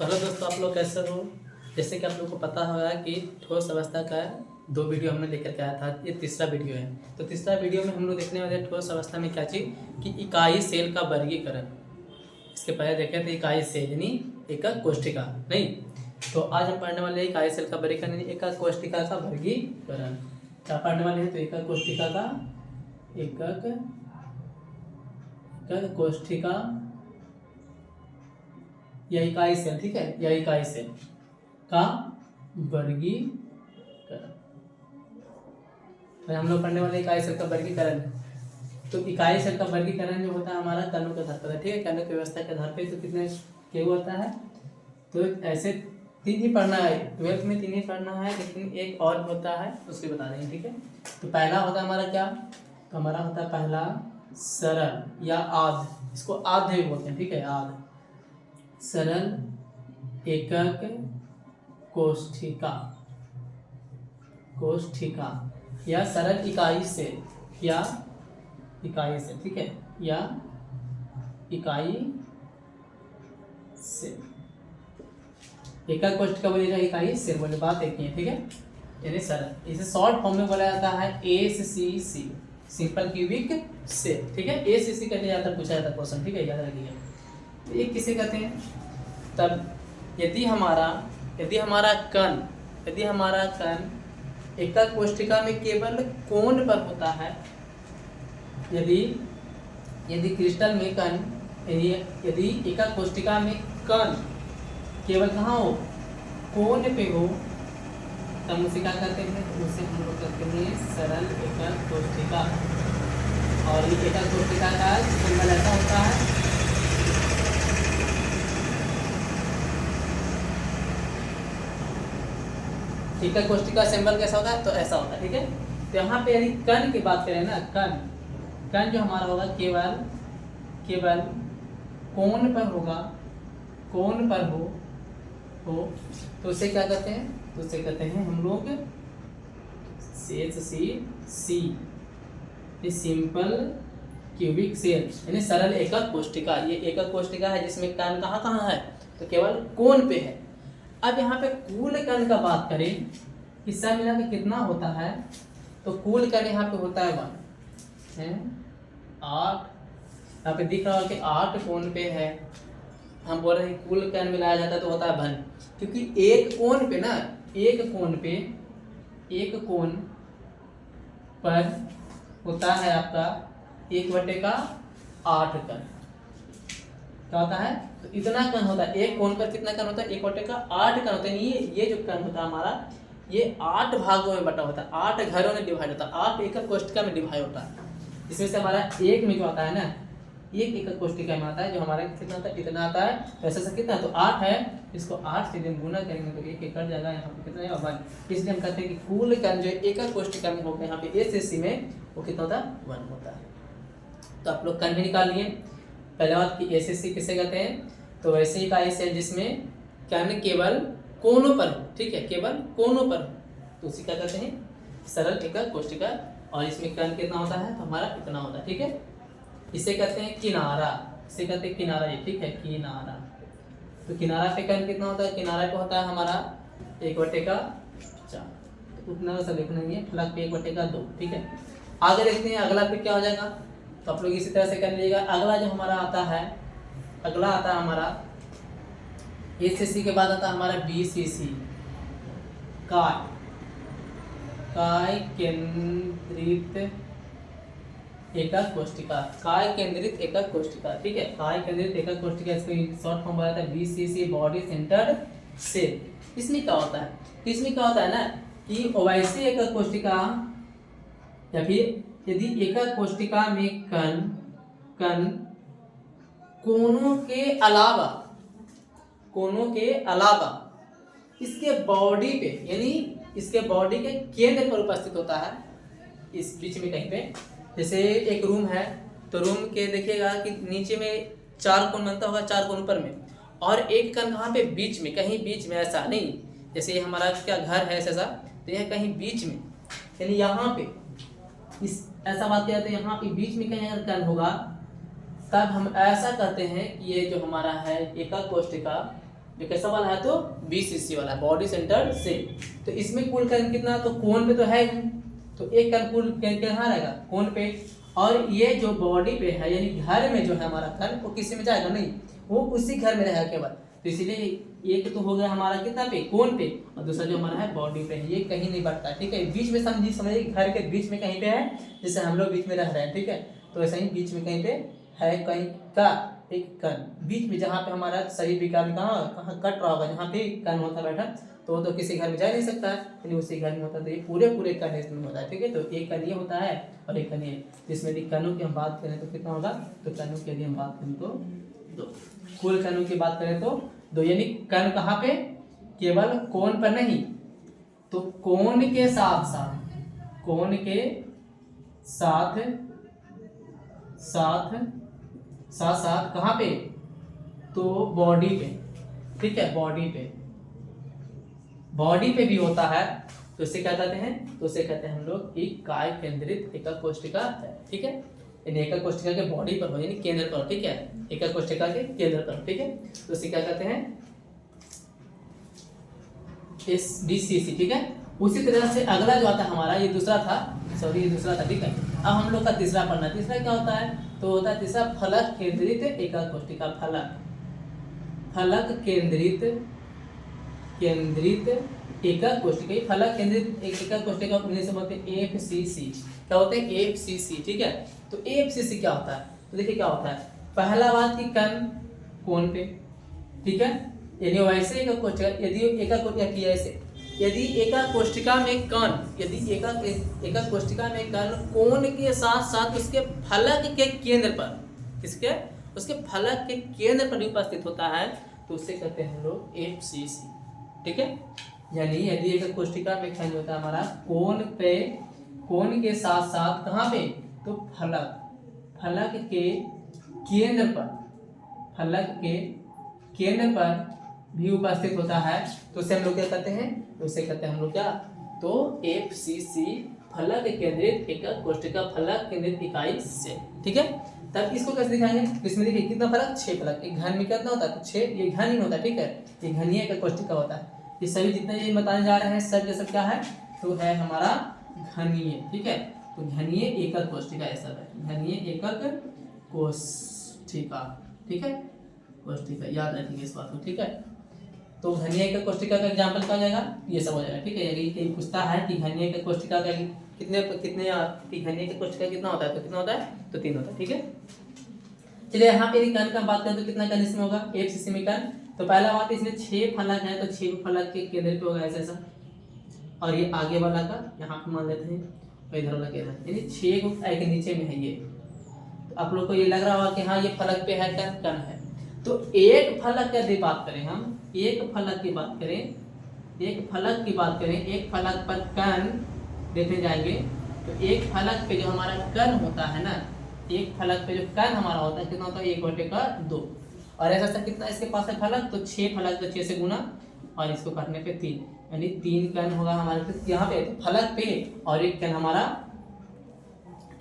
तो हेलो दोस्तों, आप लोग कैसे हो। जैसे कि आप लोग को पता होगा कि ठोस अवस्था का 2 वीडियो हमने लेकर के आया था। ये तीसरा वीडियो है। तो तीसरा वीडियो में हम लोग देखने वाले ठोस अवस्था में क्या चीज़ कि इकाई सेल का वर्गीकरण। इसके पहले देखे थे इकाई सेल यानी एकक कोशिका नहीं। तो आज हम पढ़ने वाले हैं इकाई सेल का वर्गीकरण यानी एकक कोशिका का वर्गीकरण। क्या पढ़ने वाले हैं? तो एकक कोशिका का एकक कोशिका या इकाई सेल, ठीक है, या इकाई सेल का वर्गीकरण। हम लोग पढ़ने वाले इकाई सेल का वर्गीकरण। तो इकाई सेल का वर्गीकरण जो होता है हमारा कणों के आधार पर, ठीक है, कणों की व्यवस्था के आधार पे। तो कितने क्या होता है? तो ऐसे 3 ही पढ़ना है, 12th में 3 ही पढ़ना है, लेकिन एक और होता है उसके बता देंगे, ठीक है। तो पहला होता है हमारा क्या? तो हमारा होता है पहला सरल या आध, इसको आध भी बोलते हैं, ठीक है, आध सरल एकक कोशिका या सरल इकाई सेल या इकाई सेल, ठीक है, या इकाई सेल। एकक कोशिका बोलिएगा, इकाई सेल बोले, बात एक ही है, ठीक है, यानी सरल। इसे शॉर्ट फॉर्म में बोला जाता है एसीसी, सिंपल क्यूबिक सेल, ठीक है। एसीसी कहते जाता है, पूछा जाता है क्वेश्चन, ठीक है, याद रखिएगा। तो ये किसे कहते हैं? तब यदि हमारा कण एकक कोशिका में केवल कोण पर होता है, यदि क्रिस्टल में कण यदि एकक कोशिका में कण केवल कहाँ हो? कोण पे हो, तब उसे क्या करते हैं? उसे हम लोग कहते हैं सरल एकक कोशिका। और ये एकक कोशिका का सिंबल ऐसा होता है, एकक कोशिका सिंबल कैसा होता है? तो ऐसा होता है, ठीक है। तो यहाँ पे यदि कण की बात करें ना, कण जो हमारा होगा केवल कोण पर होगा, कोण पर हो तो उसे क्या कहते हैं? तो उसे कहते हैं हम लोग सिंपल क्यूबिक सेल यानी सरल एकक कोशिका। ये एकक कोशिका है जिसमें कण कहाँ है? तो केवल कोण पे है। अब यहाँ पे कुल कण का बात करें, हिस्सा मिला के कितना होता है? तो कुल कण यहाँ पे होता है 1 है 8। यहाँ पे दिख रहा है कि 8 कोण पे है। हम बोल रहे हैं कुल कण मिलाया जाता है तो होता है घन, क्योंकि एक कोण पर होता है आपका 1/8 कण। क्या होता है? तो इतना कण होता है एक कोण पर। कितना कण होता है? 1/8 कण होता है। ये जो कण होता है हमारा, ये 8 भागों में बटा होता है, 8 घरों में डिवाइड होता है, 8 एकक कोशिका में डिवाइड होता है। इसमें से हमारा एक में जो आता है ना, एक एकक कोशिका में आता है, जो हमारा कितना आता है? इतना आता है। वैसे से कितना? तो 8 है, इसको 8 से जब गुना करेंगे तो 1 कट जाएगा, यहाँ पे कितना है? 1। इसलिए हम कहते हैं कि कुल कण जो एकक कोशिका में होगा यहाँ पे एसीसी में, वो कितना होता है? 1 होता है। तो आप लोग कण भी निकाल लिए। पहले बात की एसीसी किसे कहते हैं? तो वैसे इकाई सेल जिसमें कण केवल कोनों पर हो, ठीक है, केवल कोनों पर हो, तो उसी क्या कहते हैं? सरल एकक कोशिका। और इसमें कण कितना होता है? तो हमारा इतना होता है, ठीक है। इसे कहते हैं किनारा, इसे कहते हैं किनारा, ये ठीक है, किनारा। तो किनारा पे कण कितना होता है? किनारा पे होता है हमारा 1/4। तो उतना सा लिखना नहीं है, फलक पे 1/2, ठीक है। आगे देखते हैं अगला पे क्या हो जाएगा। तो आप लोग इसी तरह से कर लीजिएगा। अगला जो हमारा आता है, अगला आता है हमारा एसीसी के बाद आता है हमारा बीसीसी, काय केंद्रित एकक कोशिका, काय केंद्रित एकक कोशिका, ठीक है, काय केंद्रित एकक कोशिका। इसको शॉर्ट फॉर्म बताता है बीसीसी, बॉडी सेंटर्ड सेल। इसमें क्या होता है? इसमें क्या होता है ना कि वैसे एकक कोशिका या फिर यदि एकक कोशिका में कण कोनों के अलावा इसके बॉडी पे यानी इसके बॉडी के केंद्र पर उपस्थित होता है, इस बीच में कहीं पे। जैसे एक रूम है, तो रूम के देखिएगा कि नीचे में 4 कोण बनता होगा, 4 कोण ऊपर में, और एक कण कहाँ पे? बीच में, कहीं बीच में। ऐसा नहीं जैसे ये हमारा क्या घर है ऐसा, तो यह कहीं बीच में, यानी यहाँ पे इस ऐसा बात किया, तो यहाँ पे बीच में कहीं अगर कण होगा तब हम ऐसा कहते हैं कि ये जो हमारा है एकक कोशिका, जो कैसा वाला है तो BCC वाला, बॉडी सेंटर से। तो इसमें कुल कण कितना, तो कोण पे तो है ही, तो एक कण कुल कहाँ रहेगा, कोण पे। और ये जो बॉडी पे है यानी घर में जो है हमारा कण, वो किसी में जाएगा नहीं, वो उसी घर में रहेगा केवल। तो इसीलिए एक तो हो गया हमारा कितना पे, कोण पे, और दूसरा जो हमारा है बॉडी पे है, ये कहीं नहीं बढ़ता है, ठीक है। बीच में समझिए घर के बीच में कहीं पे है, जैसे हम लोग बीच में रह रहे हैं, ठीक है। तो ऐसा ही बीच में कहीं पे है, कहीं का एक कण बीच में, जहाँ पे हमारा शरीर विज्ञान कहाँ कट रहा होगा, जहाँ पे कण होता बैठा, तो वो तो किसी घर में जा नहीं सकता है, यानी उसी घर में होता है। तो ये पूरे कण इसमें होता है, ठीक है। तो एक कण ये होता है और एक कण ये, जिसमें यदि कणों की हम बात करें तो कितना होगा, तो कणों की यदि हम बात करें तो 2, कुल कणों की बात करें तो 2, यानी कण कहाँ पे, केवल कोण पर नहीं, तो कोण के साथ साथ, कोण के साथ साथ साथ साथ कहाँ पे, तो बॉडी पे, ठीक है। बॉडी पे भी होता है, तो इसे क्या कहते हैं, तो इसे कहते हैं हम लोग इकाई केंद्रित एकक कोशिका है, ठीक है। यानी एकक कोशिका के बॉडी पर हो, यानी केंद्र पर, ठीक है, एकक कोशिका के केंद्र पर, ठीक है। तो इसे क्या कहते हैं, BCC, ठीक है। उसी तरह से अगला जो आता है हमारा, ये दूसरा था, ये दूसरा था, ठीक है। अब हम लोग का तीसरा पढ़ना, तीसरा क्या होता है, तो होता है तीसरा फलक केंद्रित एकक कोशिका, फलक केंद्रित एकक कोशिका, फलक केंद्रित एकक कोशिका इंग्लिश में बोलते हैं FCC। क्या होते हैं, FCC, ठीक है। तो FCC क्या होता है, तो देखिए क्या होता है, पहला बात की कण कोण पे, ठीक है। यानी वैसे एकक कोशिका, यदि एकक कोशिका की ऐसे, यदि एकक कोशिका में कण, यदि एकक कोशिका में कण कोण के साथ साथ उसके फलक के केंद्र पर, किसके, उसके फलक के केंद्र पर उपस्थित होता है, तो उसे कहते हैं हम लोग FCC, ठीक है। यानी यदि एकक कोशिका में कण होता है हमारा कोण पे, कोण के साथ साथ कहाँ पे, तो फलक के केंद्र पर, फलक के केंद्र पर भी उपस्थित होता है, तो उसे हम लोग क्या कहते हैं, तो उसे कहते हैं हम लोग क्या, तो FCC, फलक केंद्रित एकक कोशिका, फलक केंद्रित इकाई से, ठीक है। तब इसको कैसे दिखाएंगे, इसमें देखिए कितना फलक, 6 फलक, एक घन में कितना होता है, तो 6, ये घन ही होता है, ठीक है, ये घनीय एकक कोशिका होता है। ये सभी जितने ये बताने जा रहे हैं सब के सब क्या है, तो है हमारा घनीय, ठीक है। तो घनीय एकक कोशिका ऐसा है, घनीय एकक कोशिका, ठीक है, कोशिका याद रखिए इस बात को, ठीक है। तो घनीय एकक कोशिका का एग्जांपल क्या हो जाएगा, ये सब हो जाएगा, ठीक है। यदि कोई पूछता है कि घनीय एकक कोशिका का कितने घनीय एकक कोशिका कितना होता है, तो कितना होता है, तो 3 होता है, ठीक है। चलिए यहाँ पे यदि कण का बात करें तो कितना कण इसमें होगा, FCC में कण, तो पहला बात इसमें 6 फलक है, तो 6 फलक के केंद्र पे होगा ऐसा, और ये आगे वाला का यहाँ पे मान लेते हैं, और इधर वाला केंद्र, यानी 6 के नीचे में है ये। तो आप लोग को ये लग रहा होगा कि हाँ ये फलक पे है, कण है। तो एक फलक की यदि बात करें, हम एक फलक की बात करें, एक फलक पर कण देखने जाएंगे, तो एक फलक पे जो हमारा कण होता है ना, एक फलक पे जो कण हमारा होता है कितना होता है, 1/2, और ऐसा कितना इसके पास है फलक, तो 6 फलक, तो 6 से गुना, और इसको काटने पे 3, यानी 3 कण होगा हमारे यहाँ पे, तो फलक पे, और एक कण हमारा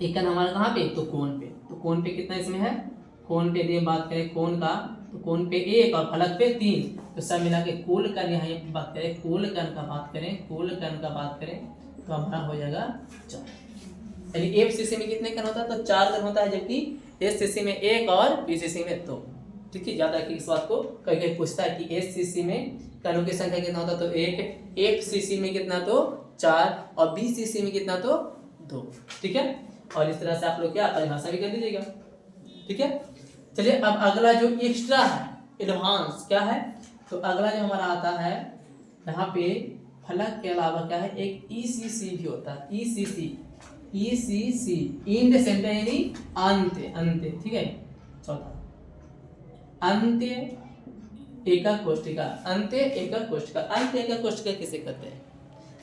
कहाँ पे, तो कोण पे। तो कोण पे कितना इसमें है, कोण पे यदि बात करें कोण का, तो कोण पे 1 और फलक पे 3, तो सब मिला के कुल कण, यहाँ बात करें कुल कण का बात करें, तो हमारा हो जाएगा 4। यानी FCC में कितने कण होता है, तो 4 कण होता है, जबकि SCC में 1 और BCC में 2, ठीक है। याद रखिए इस बात को, कहीं पूछता है कि SCC में कणों की संख्या कितना होता है, तो 1, FCC में कितना, तो 4, और BCC में कितना, तो 2, ठीक है। और इस तरह से आप लोग क्या परिभाषा भी कर दीजिएगा, ठीक है। चलिए अब अगला जो एक्स्ट्रा है, एडवांस क्या है, तो अगला जो हमारा आता है यहाँ पे फलक के अलावा क्या है, एक ECC भी होता है, ECC इन द सेंटर, यानी अंत्य, ठीक है। चौथा अंत्य एकक कोशिका, अंत्य एकक कोशिका किसे कहते हैं,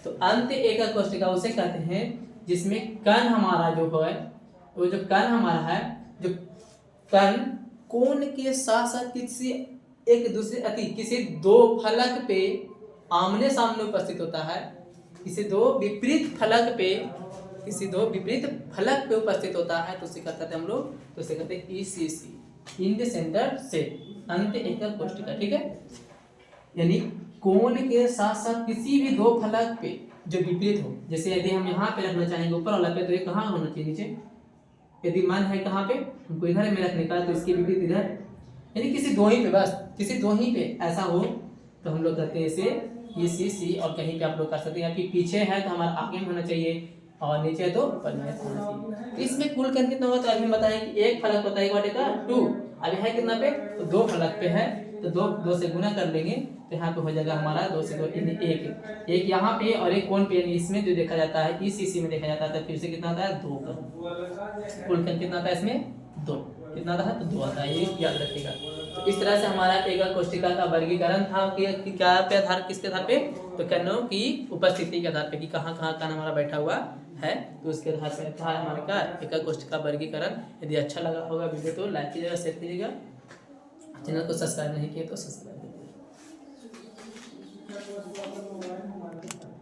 तो अंत्य एकक कोशिका उसे कहते हैं जिसमें कण हमारा जो है, वो जो कण हमारा है, जो कण कोण के साथ साथ किसी 2 फलक पे आमने सामने उपस्थित होता है, किसी 2 विपरीत फलक पे उपस्थित होता है, तो उसे कहते हैं हम लोग, तो उसे कहते हैं ECC, इन द सेंटर से, अंत्य एकक कोशिका, ठीक है। यानी कोण के साथ साथ किसी भी दो फलक पे जो विपरीत हो, जैसे यदि हम यहाँ पे रखना चाहेंगे ऊपर वाला पे, तो ये कहाँ होना चाहिए, नीचे। यदि मन है कहाँ पे, हमको इधर में रखने का, तो इसके विपरीत इधर, यानी किसी दो ही पे, बस किसी दो ही पे ऐसा हो तो हम लोग कहते हैं इसे ये सी और कहीं पे आप लोग कर सकते हैं कि पीछे है तो हमारा आगे में होना चाहिए और नीचे है तो ऊपर में होना चाहिए। तो इसमें कुल कर कितना होगा, तो अभी हम बताएं कि एक फलक होता है 1 का 2, अभी है कितना पे, तो दो फलक पे है, तो दो से गुना कर लेंगे तो यहाँ पे हो जाएगा हमारा 2 से 2 एक यहाँ पे और एक कोण पे, यानी इसमें जो देखा जाता है इस में देखा जाता है, तो फिर से कितना आता है 2 का कुल कर कितना आता है इसमें 2, कितना आता है तो 2 आता है, ये याद रखिएगा। तो इस तरह से हमारा एकक कोष्ठिका का वर्गीकरण था कि क्या पे आधार, किसके आधार पे, तो कणों की उपस्थिति के आधार पे कि कहाँ कहाँ कण हमारा बैठा हुआ है, तो उसके आधार पे था हमारे का एकक कोष्ठिका वर्गीकरण। यदि अच्छा लगा होगा वीडियो तो लाइक कीजिएगा, शेयर कीजिएगा, चैनल को सब्सक्राइब नहीं किए तो सब्सक्राइब कीजिएगा।